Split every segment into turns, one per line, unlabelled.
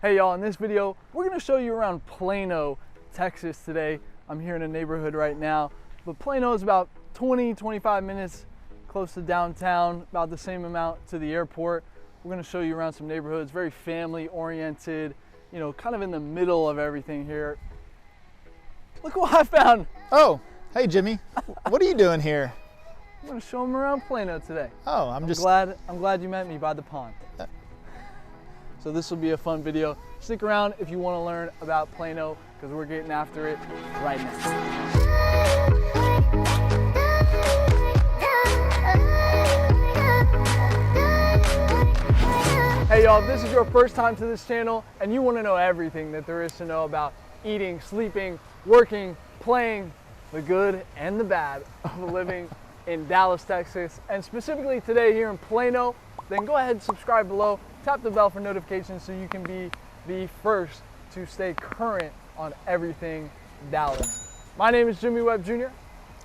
Hey y'all, in this video, we're gonna show you around Plano, Texas today. I'm here in a neighborhood right now, but Plano is about 20-25 minutes close to downtown, about the same amount to the airport. We're gonna show you around some neighborhoods, very family oriented, you know, kind of in the middle of everything here. Look what I found.
Oh, hey Jimmy, what are you doing here?
I'm gonna show them around Plano today.
Oh,
I'm glad you met me by the pond. So this will be a fun video. Stick around if you want to learn about Plano, because we're getting after it right now. Hey y'all, if this is your first time to this channel and you want to know everything that there is to know about eating, sleeping, working, playing, the good and the bad of living in Dallas, Texas, and specifically today here in Plano, then go ahead and subscribe below. Tap the bell for notifications so you can be the first to stay current on everything Dallas. My name is Jimmy Webb Jr.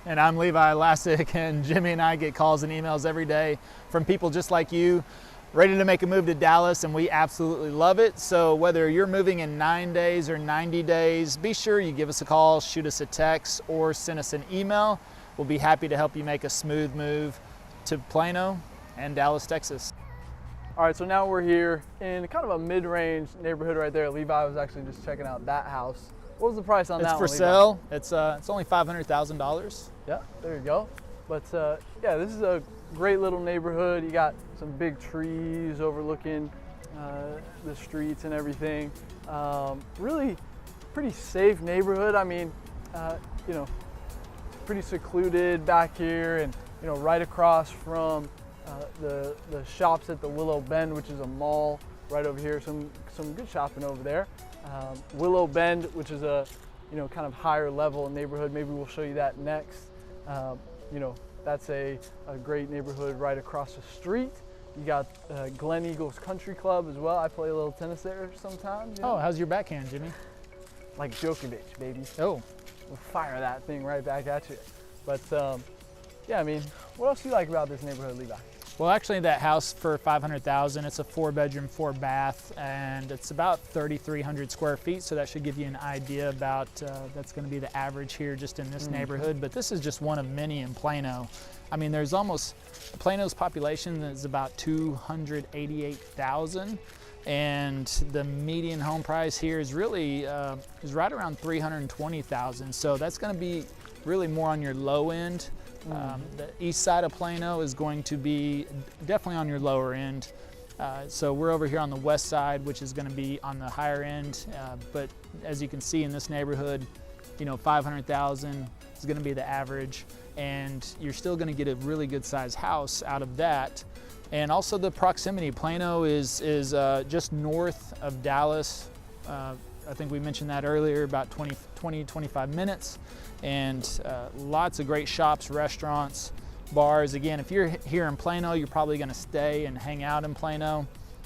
And I'm Levi Lassick, and Jimmy and I get calls and emails every day from people just like you, ready to make a move to Dallas, and we absolutely love it. So whether you're moving in 9 days or 90 days, be sure you give us a call, shoot us a text, or send us an email. We'll be happy to help you make a smooth move to Plano and Dallas, Texas.
All right, so now we're here in kind of a mid-range neighborhood right there. Levi was actually just checking out that house. What was the price on that one,
It's for sale. It's only $500,000.
Yeah, there you go. But yeah, this is a great little neighborhood. You got some big trees overlooking the streets and everything. Really pretty safe neighborhood. I mean, you know, pretty secluded back here, and you know, right across from the shops at the Willow Bend, which is a mall right over here. Some good shopping over there. Willow Bend, which is a kind of higher level neighborhood. Maybe we'll show you that next. You know, that's a great neighborhood right across the street. You got Glen Eagles Country Club as well. I play a little tennis there sometimes. You know?
Oh, how's your backhand, Jimmy?
Like Djokovic, baby.
Oh,
we'll fire that thing right back at you. But yeah, I mean, what else do you like about this neighborhood, Levi?
well, actually, that house for $500,000. It's a 4-bedroom, 4-bath, and it's about 3,300 square feet. So that should give you an idea about that's going to be the average here just in this neighborhood. But this is just one of many in Plano. I mean, there's almost Plano's population is about 288,000, and the median home price here is really is right around 320,000. So that's going to be really more on your low end. The east side of Plano is going to be definitely on your lower end. So we're over here on the west side, which is going to be on the higher end. But as you can see in this neighborhood, you know, 500,000 is going to be the average, and you're still going to get a really good sized house out of that. And also the proximity. Plano is just north of Dallas. I think we mentioned that earlier, about 20-25 minutes, and lots of great shops, restaurants, bars. Again, if you're here in Plano, you're probably going to stay and hang out in Plano.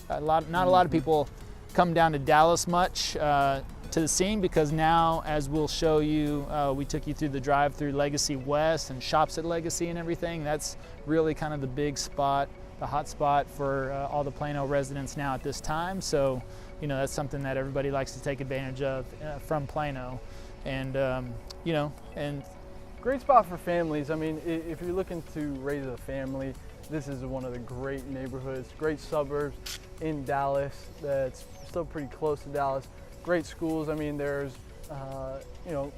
Not a lot of people come down to Dallas much to the scene, because now, as we'll show you, we took you through the drive through Legacy West and shops at Legacy and everything. That's really kind of the big spot, the hot spot for all the Plano residents now at this time. So, you know, that's something that everybody likes to take advantage of from Plano. And, you know, and
great spot for families. I mean, if you're looking to raise a family, this is one of the great neighborhoods, great suburbs in Dallas that's still pretty close to Dallas. Great schools. I mean, there's, you know,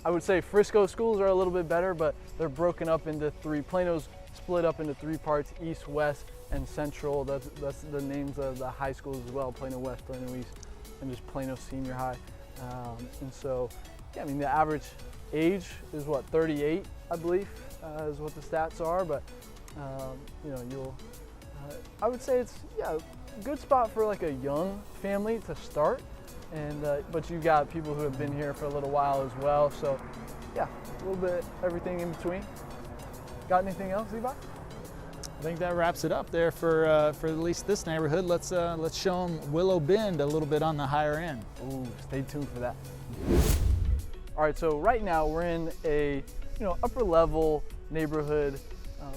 I would say Frisco schools are a little bit better, but they're broken up into three. Plano's split up into 3 parts: East, West, and Central. That's the names of the high schools as well: Plano West, Plano East, and just Plano Senior High. And so, yeah, I mean, the average age is what, 38, I believe, is what the stats are. But you know, I would say it's, yeah, a good spot for like a young family to start. And but you've got people who have been here for a little while as well. So yeah, a little bit everything in between. Got anything else, Levi?
I think that wraps it up there for at least this neighborhood. Let's show them Willow Bend a little bit on the higher end.
Ooh, stay tuned for that. All right, so right now we're in a upper level neighborhood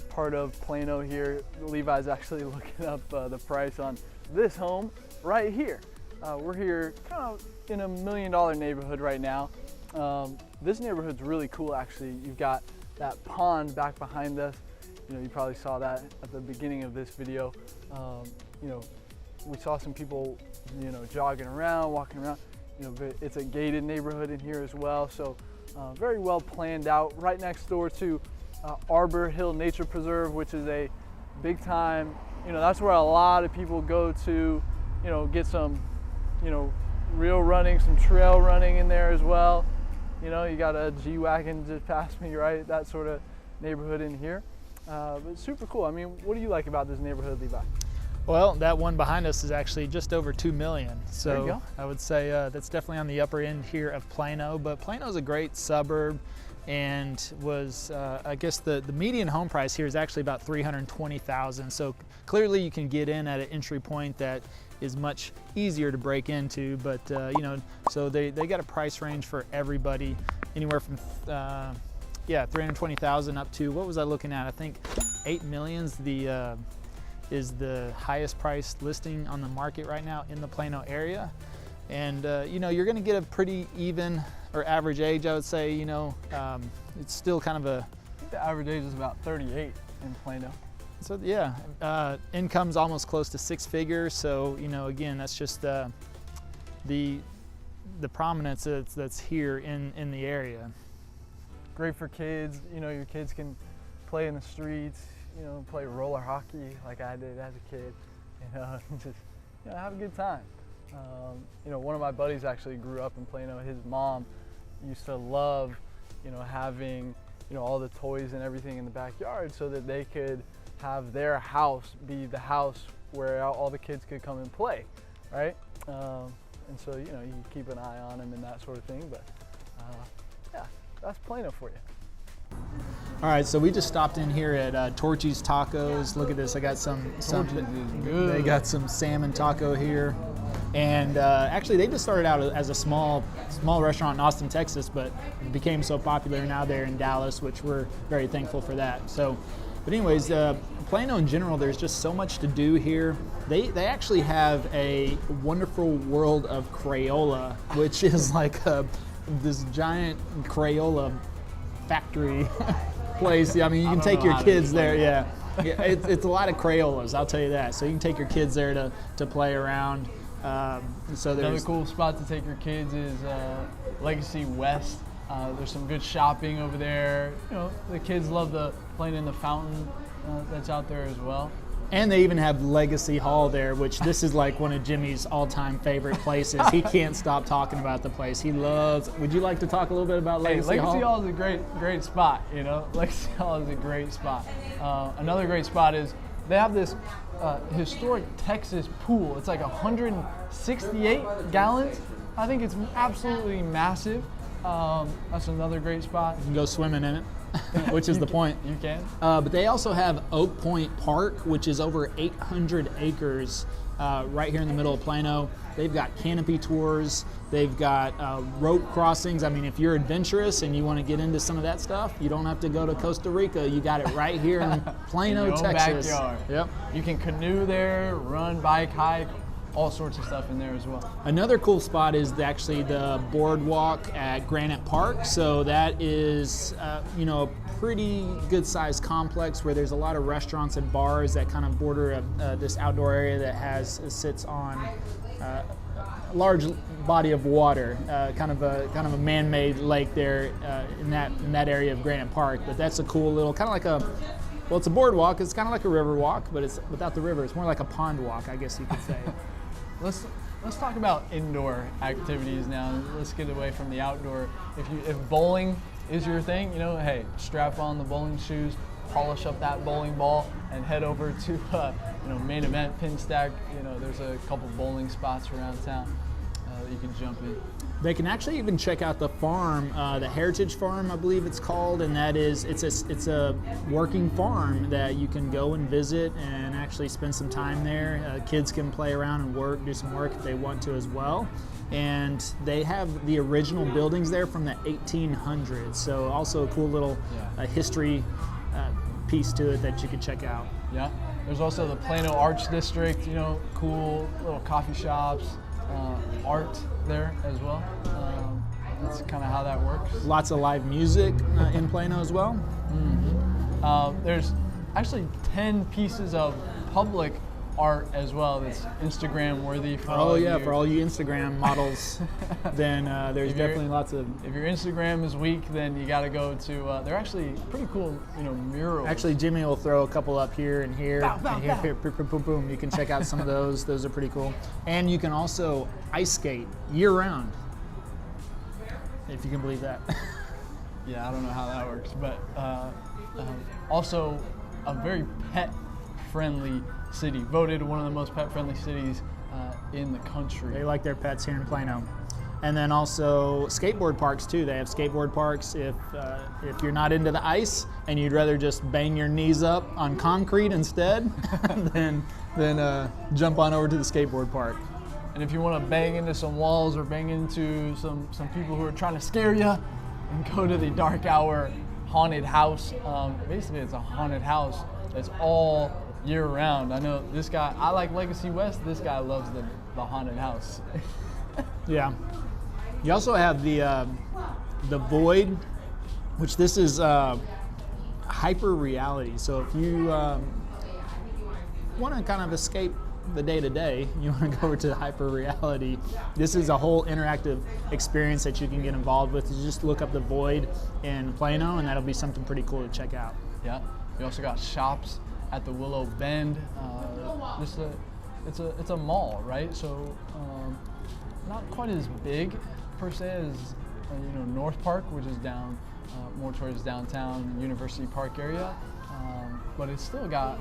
part of Plano here. Levi's actually looking up the price on this home right here. We're here kind of in $1 million neighborhood right now. This neighborhood's really cool actually. You've got that pond back behind us. You know, you probably saw that at the beginning of this video. You know, we saw some people, you know, jogging around, walking around. You know, it's a gated neighborhood in here as well, so very well planned out. Right next door to Arbor Hill Nature Preserve, which is a big time, you know, that's where a lot of people go to, you know, get some, you know, real running, some trail running in there as well. You know, you got a G-Wagon just past me, right? That sort of neighborhood in here. But it's super cool. I mean, what do you like about this neighborhood, Levi?
Well, that one behind us is actually just over 2 million.
There you
So
go.
I would say that's definitely on the upper end here of Plano, but Plano is a great suburb and was, I guess the median home price here is actually about $320,000. So clearly you can get in at an entry point that is much easier to break into, but you know, so they got a price range for everybody, anywhere from yeah, 320,000 up to, what was I looking at? I think 8 million's is the highest priced listing on the market right now in the Plano area. And you know, you're gonna get a pretty even or average age, I would say. You know, it's still kind of a,
I think the average age is about 38 in Plano.
so yeah, income's almost close to 6 figures. So, you know, again, that's just the prominence that's here in the area.
Great for kids. You know, your kids can play in the streets, you know, play roller hockey like I did as a kid, you know, just, you know, have a good time. You know, one of my buddies actually grew up in Plano. His mom used to love, you know, having, you know, all the toys and everything in the backyard so that they could have their house be the house where all the kids could come and play, right? And so, you know, you can keep an eye on them and that sort of thing, but yeah, that's Plano for you.
All right, so we just stopped in here at Torchy's Tacos. Look at this, I got some
Torchy's is good.
They got some salmon taco here. And actually, they just started out as a small restaurant in Austin, Texas, but became so popular now they're in Dallas, which we're very thankful for that. So, but anyways, Plano in general, there's just so much to do here. They actually have a wonderful world of Crayola, which is like this giant Crayola factory place. I mean, you can take your kids there. Yeah, it's a lot of Crayolas, I'll tell you that. So you can take your kids there to play around. So
Another
there's
cool spot to take your kids is Legacy West. There's some good shopping over there. You know, the kids love playing in the fountain that's out there as well.
And they even have Legacy Hall there, which this is like one of Jimmy's all-time favorite places. He can't stop talking about the place. He loves. Would you like to talk a little bit about Legacy Hall?
Legacy Hall is a great spot. You know, Legacy Hall is a great spot. Another great spot is they have this historic Texas pool. It's like 168 gallons. I think it's absolutely massive. That's another great spot.
You can go swimming in it, which is the point.
You can.
But they also have Oak Point Park, which is over 800 acres right here in the middle of Plano. They've got canopy tours. They've got rope crossings. I mean, if you're adventurous and you want to get into some of that stuff, you don't have to go to Costa Rica. You got it right here in Plano,
in your own
Texas.
Backyard.
Yep.
You can canoe there, run, bike, hike, all sorts of stuff in there as well.
Another cool spot is actually the boardwalk at Granite Park. So that is, you know, a pretty good sized complex where there's a lot of restaurants and bars that kind of border this outdoor area that sits on a large body of water, kind of a man-made lake there in that area of Granite Park. But that's a cool little, kind of like well, it's a boardwalk. It's kind of like a river walk, but it's without the river. It's more like a pond walk, I guess you could say.
Let's talk about indoor activities now. Let's get away from the outdoor. If bowling is your thing, you know, hey, strap on the bowling shoes, polish up that bowling ball, and head over to you know, Main Event, Pin Stack. You know, there's a couple bowling spots around town that you can jump in.
They can actually even check out the farm, the Heritage Farm, I believe it's called, and that is it's a working farm that you can go and visit and actually spend some time there. Kids can play around and do some work if they want to as well. And they have the original buildings there from the 1800s, so also a cool little history piece to it that you can check out.
Yeah. There's also the Plano Arts District. You know, cool little coffee shops. art there as well. That's kind of how that works.
Lots of live music in Plano as well.
There's actually 10 pieces of public art as well that's Instagram worthy for all of you.
For all you Instagram models, then there's definitely lots of.
If your Instagram is weak, then you got to go to. They're actually pretty cool, murals.
Actually, Jimmy will throw a couple up here and here, and here, boom, boom, boom. You can check out some of those. Those are pretty cool. And you can also ice skate year round, if you can believe that.
Yeah, I don't know how that works, but also a very pet-friendly city, voted one of the most pet-friendly cities in the country.
They like their pets here in Plano. And then also skateboard parks too. They have skateboard parks if you're not into the ice and you'd rather just bang your knees up on concrete instead, then jump on over to the skateboard park.
And if you want to bang into some walls or bang into some people who are trying to scare you, and go to the Dark Hour Haunted House. Basically, it's a haunted house that's all year round. I know this guy, I like Legacy West, this guy loves the haunted house.
Yeah. You also have the Void, which this is hyper reality. So if you want to kind of escape the day-to-day, you want to go over to hyper reality. This is a whole interactive experience that you can get involved with. You just look up the Void in Plano, and that'll be something pretty cool to check out.
Yeah. We also got shops at the Willow Bend. It's a mall, right? So not quite as big per se as North Park, which is down more towards downtown University Park area. But it's still got,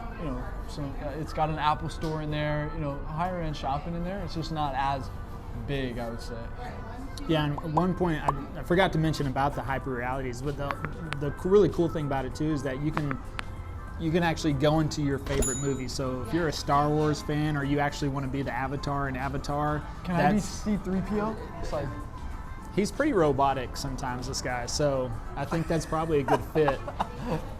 it's got an Apple store in there, higher end shopping in there. It's just not as big, I would say.
Yeah, and at one point I forgot to mention about the hyper realities, but the really cool thing about it too is that you can actually go into your favorite movie. So if you're a Star Wars fan or you actually want to be the Avatar in Avatar,
can I be C-3PO? It's like,
he's pretty robotic sometimes, this guy, so I think that's probably a good fit.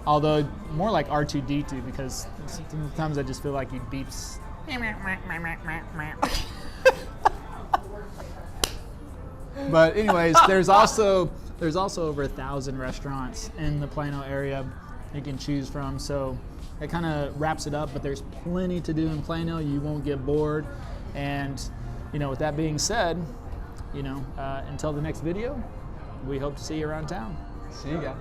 Although more like R2-D2, because sometimes I just feel like he beeps. But anyways, there's also over 1,000 restaurants in the Plano area you can choose from, so it kind of wraps it up. But there's plenty to do in Plano. You won't get bored. And with that being said, until the next video, we hope to see you around town.
See you guys.